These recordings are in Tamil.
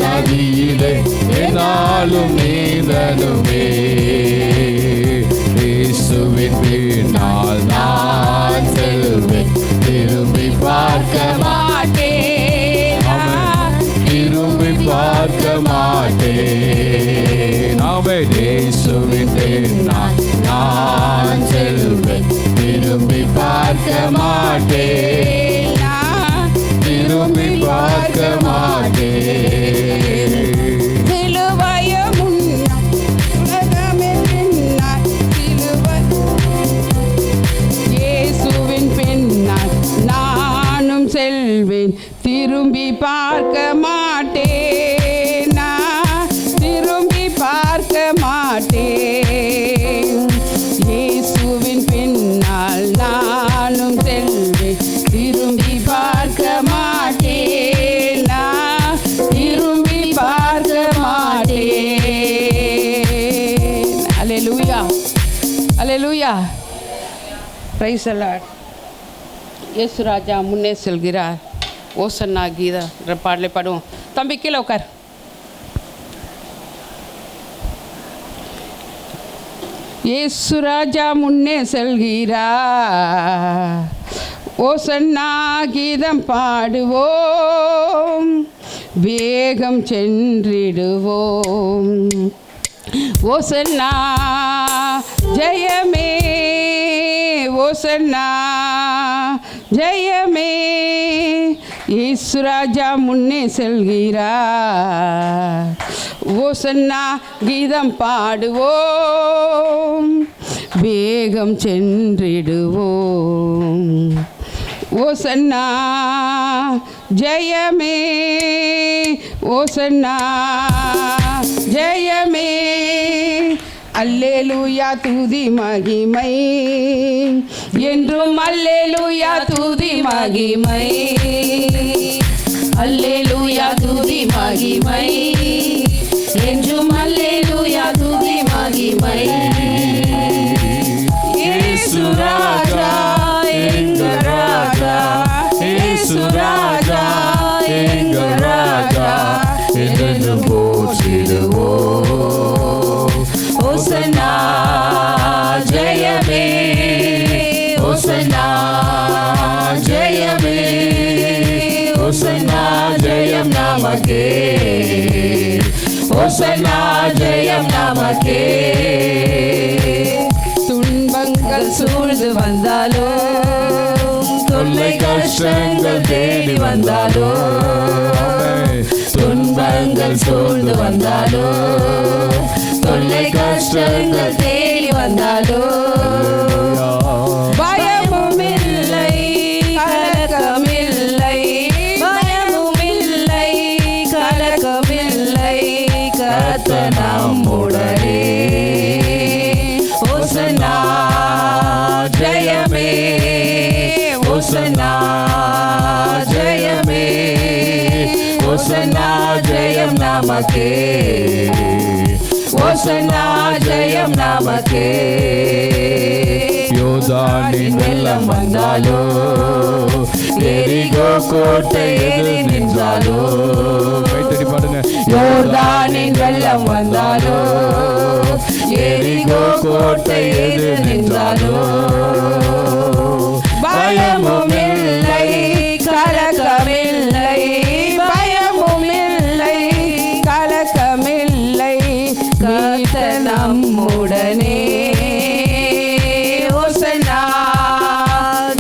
நதியிலே என்னாலும் நீந்தனுமே. இயேசுவின் பின்னால் நான் செல்வேன், திரும்பி பார்க்க மாட்டேன், திரும்பி பார்க்க மாட்டேன். இயேசுவின் பின்னால் நான் செல்வேன், திரும்பி பார்க்க மாட்டேன், திரும்பி பார்க்க மாட்டேன். இயேசுவின் பின்னால் நானும் செல்வேன், திரும்பி பார்க்க மாட்டேன், நான் திரும்பி பார்க்க மாட்டேன். இயேசுவின் பின்னால் நானும் செல்வேன், திரும்பி பார்க்க மாட்டேன், நான் திரும்பி பார்க்க மாட்டேன். Hallelujah, hallelujah. Praise the Lord. இயேசு ராஜா முன்னே செல்கிறார். ஓசன்னா கீதா பாடலை பாடுவோம். தம்பி கீழே உட்கார். இயேசு ராஜா முன்னே செல்கிறார், ஓசன்னா கீதம் பாடுவோம், வேகம் சென்றிடுவோம். ஓசன்னா ஜெயமே, ஓசன்னா ஜெயமே. இயேசு ராஜா முன்னே செல்கிறார், ஓசன்னா கீதம் பாடுவோம், வேகம் சென்றிடுவோம். ஓசன்னா ஜெயமே, ஓசன்னா ஜெயமே. அல்லேலூயா துதி மகிமை என்றும், அல்லேலூயா துதி மகிமை, அல்லேலூயா துதி மகிமை என்றும், அல்லேலூயா துதி மகிமை. இயேசு ராஜா எங்கள் ராஜா, இயேசு ராஜா எங்கள் ராஜா என்று போற்றிடுவோம். ஓசன்னா ஜெயமே, ஓசன்னா ஜெயமே, ஓசன்னா ஜெயம் நமக்கே, ஓசன்னா ஜெயம் நமக்கே. துன்பங்கள் சூழ்ந்து வந்தாலோ, தொல்லை கஷ்டங்கள் தேடி வந்தாலோ, துன்பங்கள் சூழ்ந்து வந்தாலோ, தொல்லை கஷ்டங்கள் தேடி வந்தாலோ, பயமும் இல்லை கலக்கமில்லை, பயமும் இல்லை கலக்கமில்லை, கர்த்தர் நம்முடனே. ஓசன்னா ஜெயமே, ஓசன்னா ஜெயமே, ஓசன்னா ஜெயம் நமக்கே, ஓசன்னா ஜெயம் நமக்கே. யோர்தானின் வெள்ளம் வந்தாலோ, எரிகோ கோட்டை எதிர் நின்றாலோ, கைத்தடி பாடுங்க. யோர்தானின் வெள்ளம் வந்தாலோ, எரிகோ கோட்டை எதிர் நின்றாலோ, பயமும் இல்லை கலக்கமில்லை, பயமும் இல்லை கலக்கமில்லை, கர்த்தர் நம்முடனே. ஓசன்னா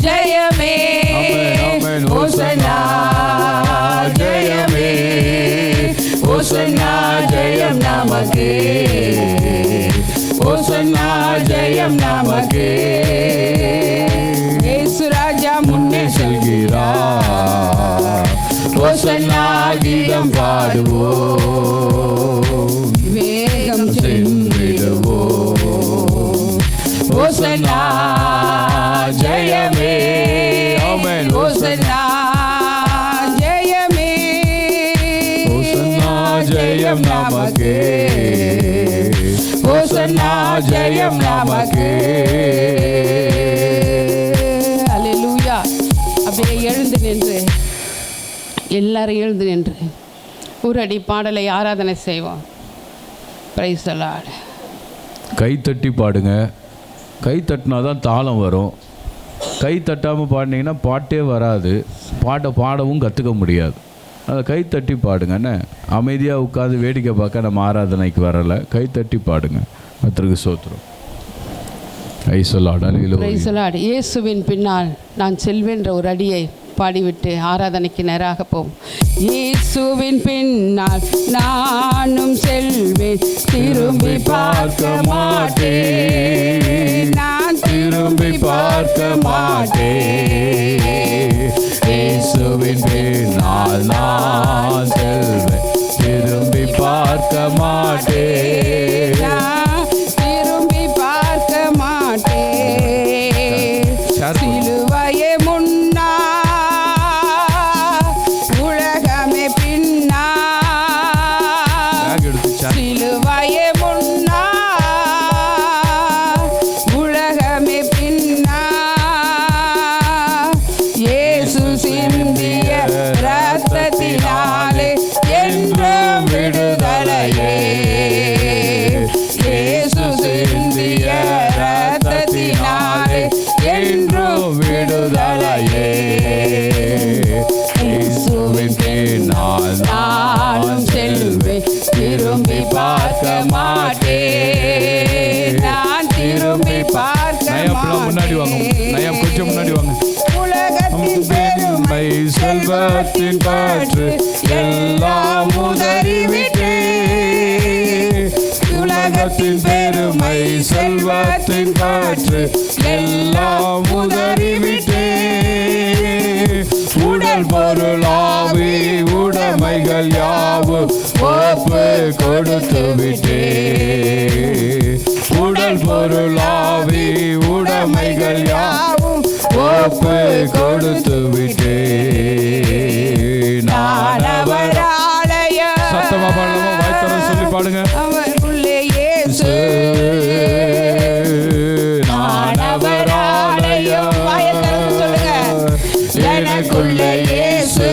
ஜெயமே, ஓசன்னா ஜெயமே, ஓசன்னா ஜெயம் நமக்கே, ஓசன்னா ஜெயம் நமக்கே. இயேசு ராஜா முன்னே செல்கிறார், ஓசன்னா கீதம் பாடுவோம், வேகம் சென்றிடுவோம். ஓசன்னா ஜெயமே, ஆமென். ஓசன்னா ஜெயமே, ஓசன்னா ஜெயம் நமக்கே, ஓசன்னா ஜெயம் நமக்கே. அல்லேலூயா. அப்படியே எழுந்து நின்று, எல்லாரும் எழுந்து நின்று ஒரு அடி பாடலை ஆராதனை செய்வோம். Price the Lord. கை தட்டி பாடுங்க. கை தட்டினா தான் தாளம் வரும். கை தட்டாமல் பாடினீங்கன்னா பாட்டே வராது. பாடவும் கற்றுக்க முடியாது. அதை கை தட்டி பாடுங்கண்ணே. அமைதியாக உட்காந்து வேடிக்கை பார்க்க நம்ம ஆராதனைக்கு வரலை. கை தட்டி பாடுங்க. கர்த்தருக்கு ஸ்தோத்திரம். இயேசுவின் பின்னால் நான் செல்வேன்ற ஒரு அடியை பாடிவிட்டு ஆராதனைக்கு நேராக போவோம். இயேசுவின் பின்னால் நானும் செல்வேன், திரும்பி பார்க்க மாட்டேன், நான் திரும்பி பார்க்க மாட்டேன். இயேசுவின் பின்னால் நான் செல்வேன், திரும்பி பார்க்க மாட்டேன், திரும்பி பார்க்க மாட்டேன். சிலுவையே முன்னா, உலகமே பின்னா, சிலுவையே முன்னா, உலகமே பின்னா, இயேசு சிந்திய இரத்தத்தினாலே என்றும் விடுதலையே, இயேசு சிந்திய இரத்தத்தினாலே என்றும் விடுதலையே. இயேசுவின் பின்னால் நானும் செல்வேன், திரும்பி பார்க்க மாட்டேன், நான் திரும்பி பார்க்க முன்னாடி வாங்க. நயம் கொஞ்சம் முன்னாடி வாங்க. உலகத்தின் பெருமை செல்வத்தின் காற்று எல்லாம் உதறிவிட்டே, உலகத்தின் பெருமை செல்வத்தின் காற்று எல்லாம் உதறிவிட்டே, உடல் பொருளாவி உடைமைகள் யாவும் ஒப்பு கொடுத்து விட்டே, உடல் பொருளாவி உடைமைகள் யாவும் ஒப்பு கொடுத்து விட்டே. சத்தமா பாடலாமா? வாய்த்தர சொல்லி பாடுங்க. அவருக்குள்ளே இயேசு, நானவராலயம், எனக்குள்ளே இயேசு,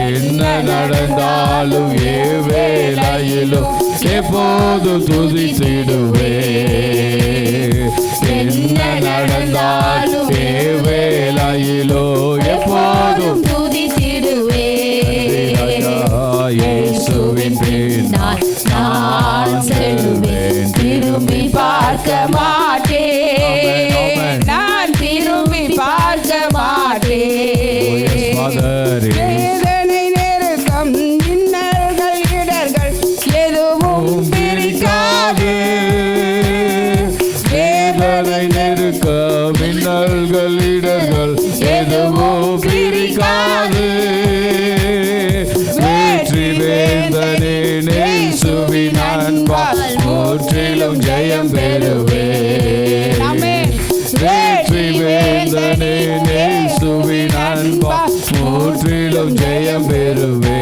என்ன நடந்தாலும் ஏவேளையிலும் எப்போதும் துதித்திடுவே, என்ன நடந்தாலும் ஏவேளையிலோ எப்போதும் துதித்திடுவே. இயேசுவின் பின்னால் நான் செல்வேன், திரும்பி பார்க்க மாட்டேன், நான் திரும்பி பார்க்க மாட்டேன். வேதனை நெருக்கம் இன்னல்கள் இடர்கள் எதுவும் பிரிக்காது, வேதனை நெருக்கம் இன்னல்கள் இடர்கள் எதுவும் பிரிக்காது, வெற்றி வேந்தனே இயேசுவின் அன்பால் முற்றிலும் ஜெயம் பெறுவே, வெற்றி வேந்தனே இயேசுவின் அன்பால் முற்றிலும் ஜெயம் பெறுவே.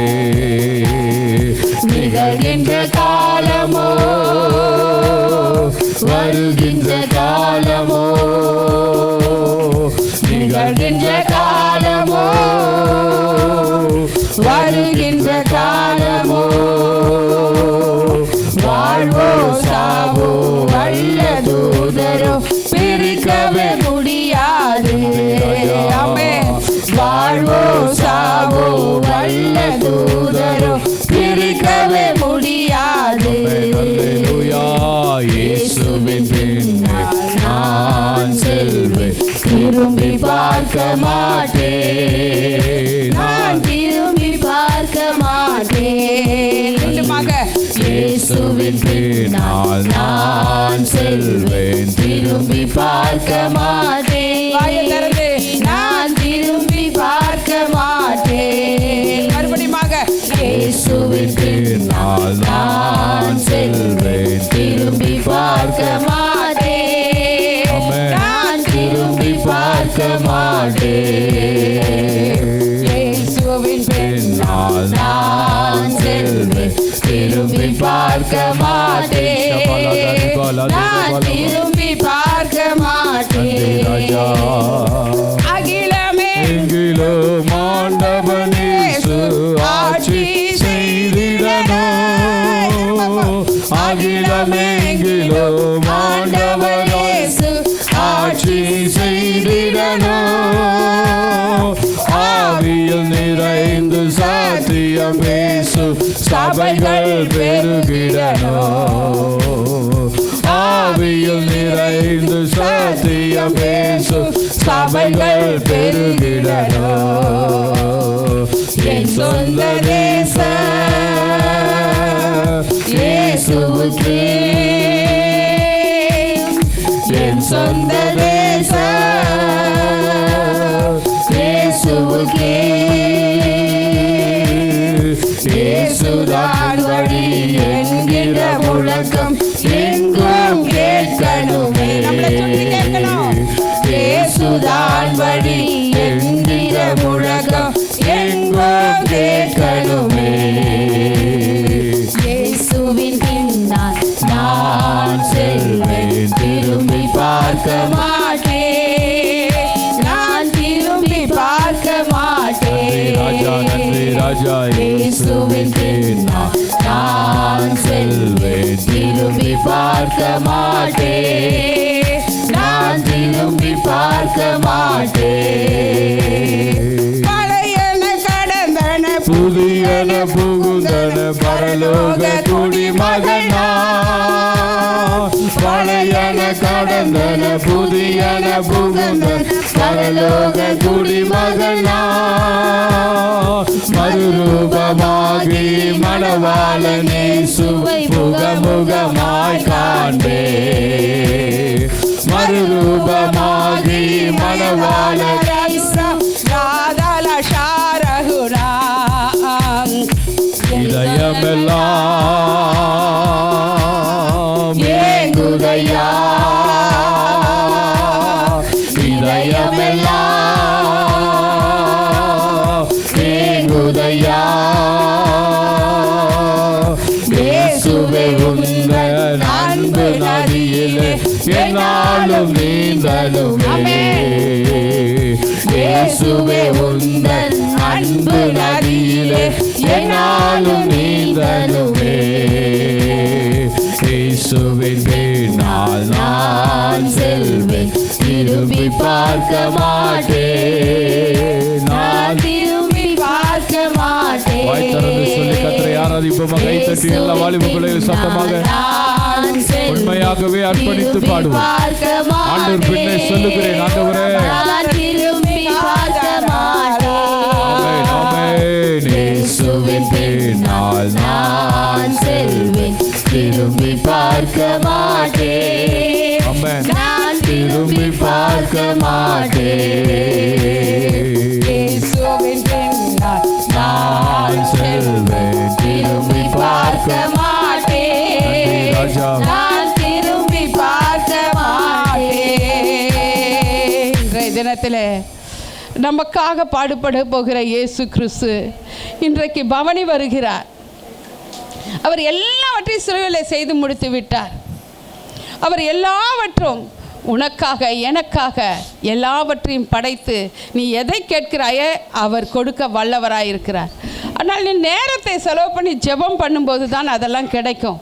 நிகழ்கின்ற காலமோ வருகின்ற காலமோ, நிகழ்கின்ற காலமோ வருகின்ற காலமோ, வாழ்வோ சாவோ வல்ல தூதரோ பிரிக்கவே முடியாது. ஆமென். வாழ்வோ சாவோ வல்ல தூதரோ பிரிக்கவே முடியாது. இயேசுவின் பின்னால் நான் செல்வேன், திரும்பி பார்க்க மாட்டேன், நான் திரும்பி பார்க்க மாட்டேன். இயேசுவின் பின்னால் நான் செல்வேன், திரும்பி பார்க்க மாட்டேன், நான் திரும்பி பார்க்க மாட்டேன். மறுபடியும் இயேசுவின் பின்னால் நான் செல்வேன், திரும்பி பார்க்க மாட்டேன், நான் திரும்பி பார்க்க மாட்டேன். இயேசுவின் பின்னால் நான் செல்வேன், திரும்பி பார்க்க மாட்டேன், நான் திரும்பி பார்க்க மாட்டேன். அகிலமே ஆண்டவனே நிறைந்து சத்தியம் பேசு சபைகள் பெருகிடணும். ஆவியில் நிறைந்து சத்தியம் பேசு சபைகள் பெருகிடணும். என் சொந்த தேசம் இயேசுவுக்கே, என் சொந்த தேசம் இயேசுவுக்கே. இயேசுதான் வழி என்கிற முழக்கம் எங்கும் கேட்கணுமே. இயேசுதான் வழி என்கிற முழக்கம் எங்கும் கேட்கணுமே. இயேசுவின் பின்னால் நான் செல்வேன், திரும்பி பார்க்க மாட்டேன், நான் திரும்பி பார்க்க மாட்டேன். நன்றி ராஜா. இயேசுவின் பின்னால் நான் செல்வேன், திரும்பி பார்க்க மாட்டேன், நான் திரும்பி பார்க்க மாட்டேன். புதியன புகுந்தன பரலோக குடிமகனா, பழையன கடந்தன புதியன புகுந்தன பரலோக குடிமகனா. மறுரூபமாகி மணவாளனே சுவை முகமுகமாய் காண்பே. மறுரூபமாகி மணவாளன் இதயமெல்லாம் ஏங்குதையா, இதயமெல்லாம் ஏங்குதையா. இயேசுவே உந்தன் அன்பு நதியிலே என்னாலும் நீந்தலுமே. இயேசுவே உந்தன் அன்பு நதியிலே என்னாலும் நீந்தலுமே. இயேசுவின் பின்னால் நான் செல்வேன், திரும்பி பார்க்க மாட்டேன், நான் திரும்பி பார்க்க மாட்டேன். வாய் திறந்து சொல்லி கர்த்தரை ஆராதிப்போம். கை தட்டி எல்லா வாலிப பிள்ளைகள் சத்தமாக உண்மையாகவே அர்ப்பணித்து பாடுவோம். ஆண்டவர் பின்னே சொல்லுகிறேன், ஆண்டவரே திரும்பி பார்க்க மாட்டேன். இயேசுவின் பின்னால் நான் செல்வேன், திரும்பி பார்க்க மாட்டேன், ஆமென். நான் திரும்பி பார்க்க மாட்டேன். இயேசுவின் பின்னால் நான் செல்வேன், திரும்பி பார்க்க மாட்டேன், ராஜா. நான் திரும்பி பார்க்க மாட்டேன். இன்றைய தினத்தில் நமக்காக பாடுபட போகிற இயேசு கிறிஸ்து இன்றைக்கு பவனி வருகிறார். அவர் எல்லாவற்றையும் சிலுவையில் செய்து முடித்து விட்டார். அவர் எல்லாவற்றும் உனக்காக எனக்காக எல்லாவற்றையும் படைத்து நீ எதை கேட்கிறாயோ அவர் கொடுக்க வல்லவராயிருக்கிறார். ஆனால் நீ நேரத்தை செலவு பண்ணி ஜெபம் பண்ணும்போது தான் அதெல்லாம் கிடைக்கும்.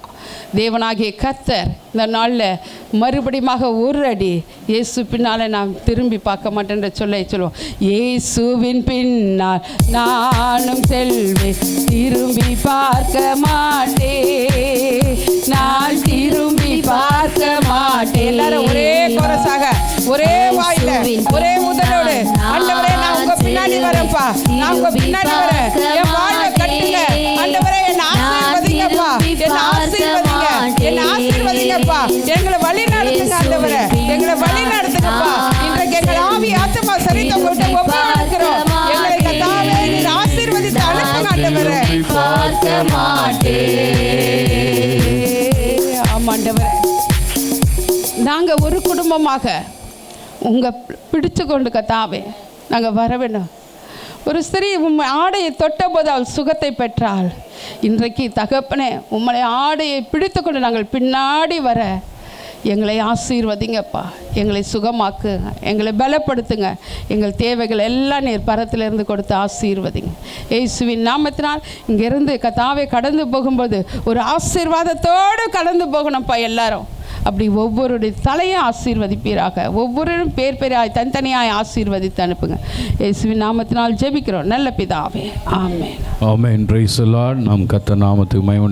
தேவனாகிய கர்த்தர் இந்த நாளில் மறுபடியுமாக ஒரு அடி இயேசு பின்னால் நாம் திரும்பி பார்க்க மாட்டேன்ற சொல்லுவோம். இயேசுவின் பின்னால் நானும் செல்வேன், திரும்பி பார்க்க மாட்டேன், நான் திரும்பி பார்க்க மாட்டேன். எல்லாரும் ஒரே கோரஸாக ஒரே வாயில ஒரே முதலோடு, ஆண்டவரே நான் உங்க பின்னாடி வரேன்ப்பா, நான் உங்க பின்னாடி வரேன், என் வாயில கட்டுங்க ஆண்டவரே, என்ன ஆசீர்வதிங்கப்பா, என்ன ஆசீர்வதிங்க, என்ன ஆசீர்வதிங்கப்பா, எங்களை வழி நடத்துங்க ஆண்டவரே, எங்களை வழி நடத்துங்கப்பா. இன்றைக்கு எங்கள் ஆவி ஆத்துமா சரீரத்தை போட்டு ஒப்புக்கொடுக்கிறோம். எங்களை கர்த்தாவே நீர் ஆசீர்வதித்து அனுப்புங்க ஆண்டவரே. பார்க்க மாட்டேன். ஆமாண்டவரே, நாங்கள் ஒரு குடும்பமாக உங்கள் பிடிச்சு கொண்டு கர்த்தாவே நாங்கள் வர வேண்டும். ஒரு ஸ்திரீ உம்மை ஆடையை தொட்டபோது அவள் சுகத்தை பெற்றாள். இன்றைக்கு தகப்பனே உம்மை ஆடையை பிடித்து கொண்டு நாங்கள் பின்னாடி வர எங்களை ஆசீர்வதிங்கப்பா, எங்களை சுகமாக்கு, எங்களை பலப்படுத்துங்க, எங்கள் தேவைகள் எல்லாம் நீர் பரத்திலிருந்து கொடுத்து ஆசீர்வதிங்க. இயேசுவின் நாமத்தினால் இங்கேருந்து கர்த்தாவே கடந்து போகும்போது ஒரு ஆசீர்வாதத்தோடு கடந்து போகணும்ப்பா. எல்லாரும் அப்படி ஒவ்வொருடைய தலையை ஆசீர்வதிப்பீராக. ஒவ்வொருவரும் பேர் பேராய் தனித்தனியாய் ஆசீர்வதித்து அனுப்புங்க. இயேசுவின் நாமத்தினால் ஜெபிக்கிறோம் நல்ல பிதாவே, ஆமென். ஆமென். Price the Lord. நாம் கர்த்தர் நாமத்துக்கு மகிமை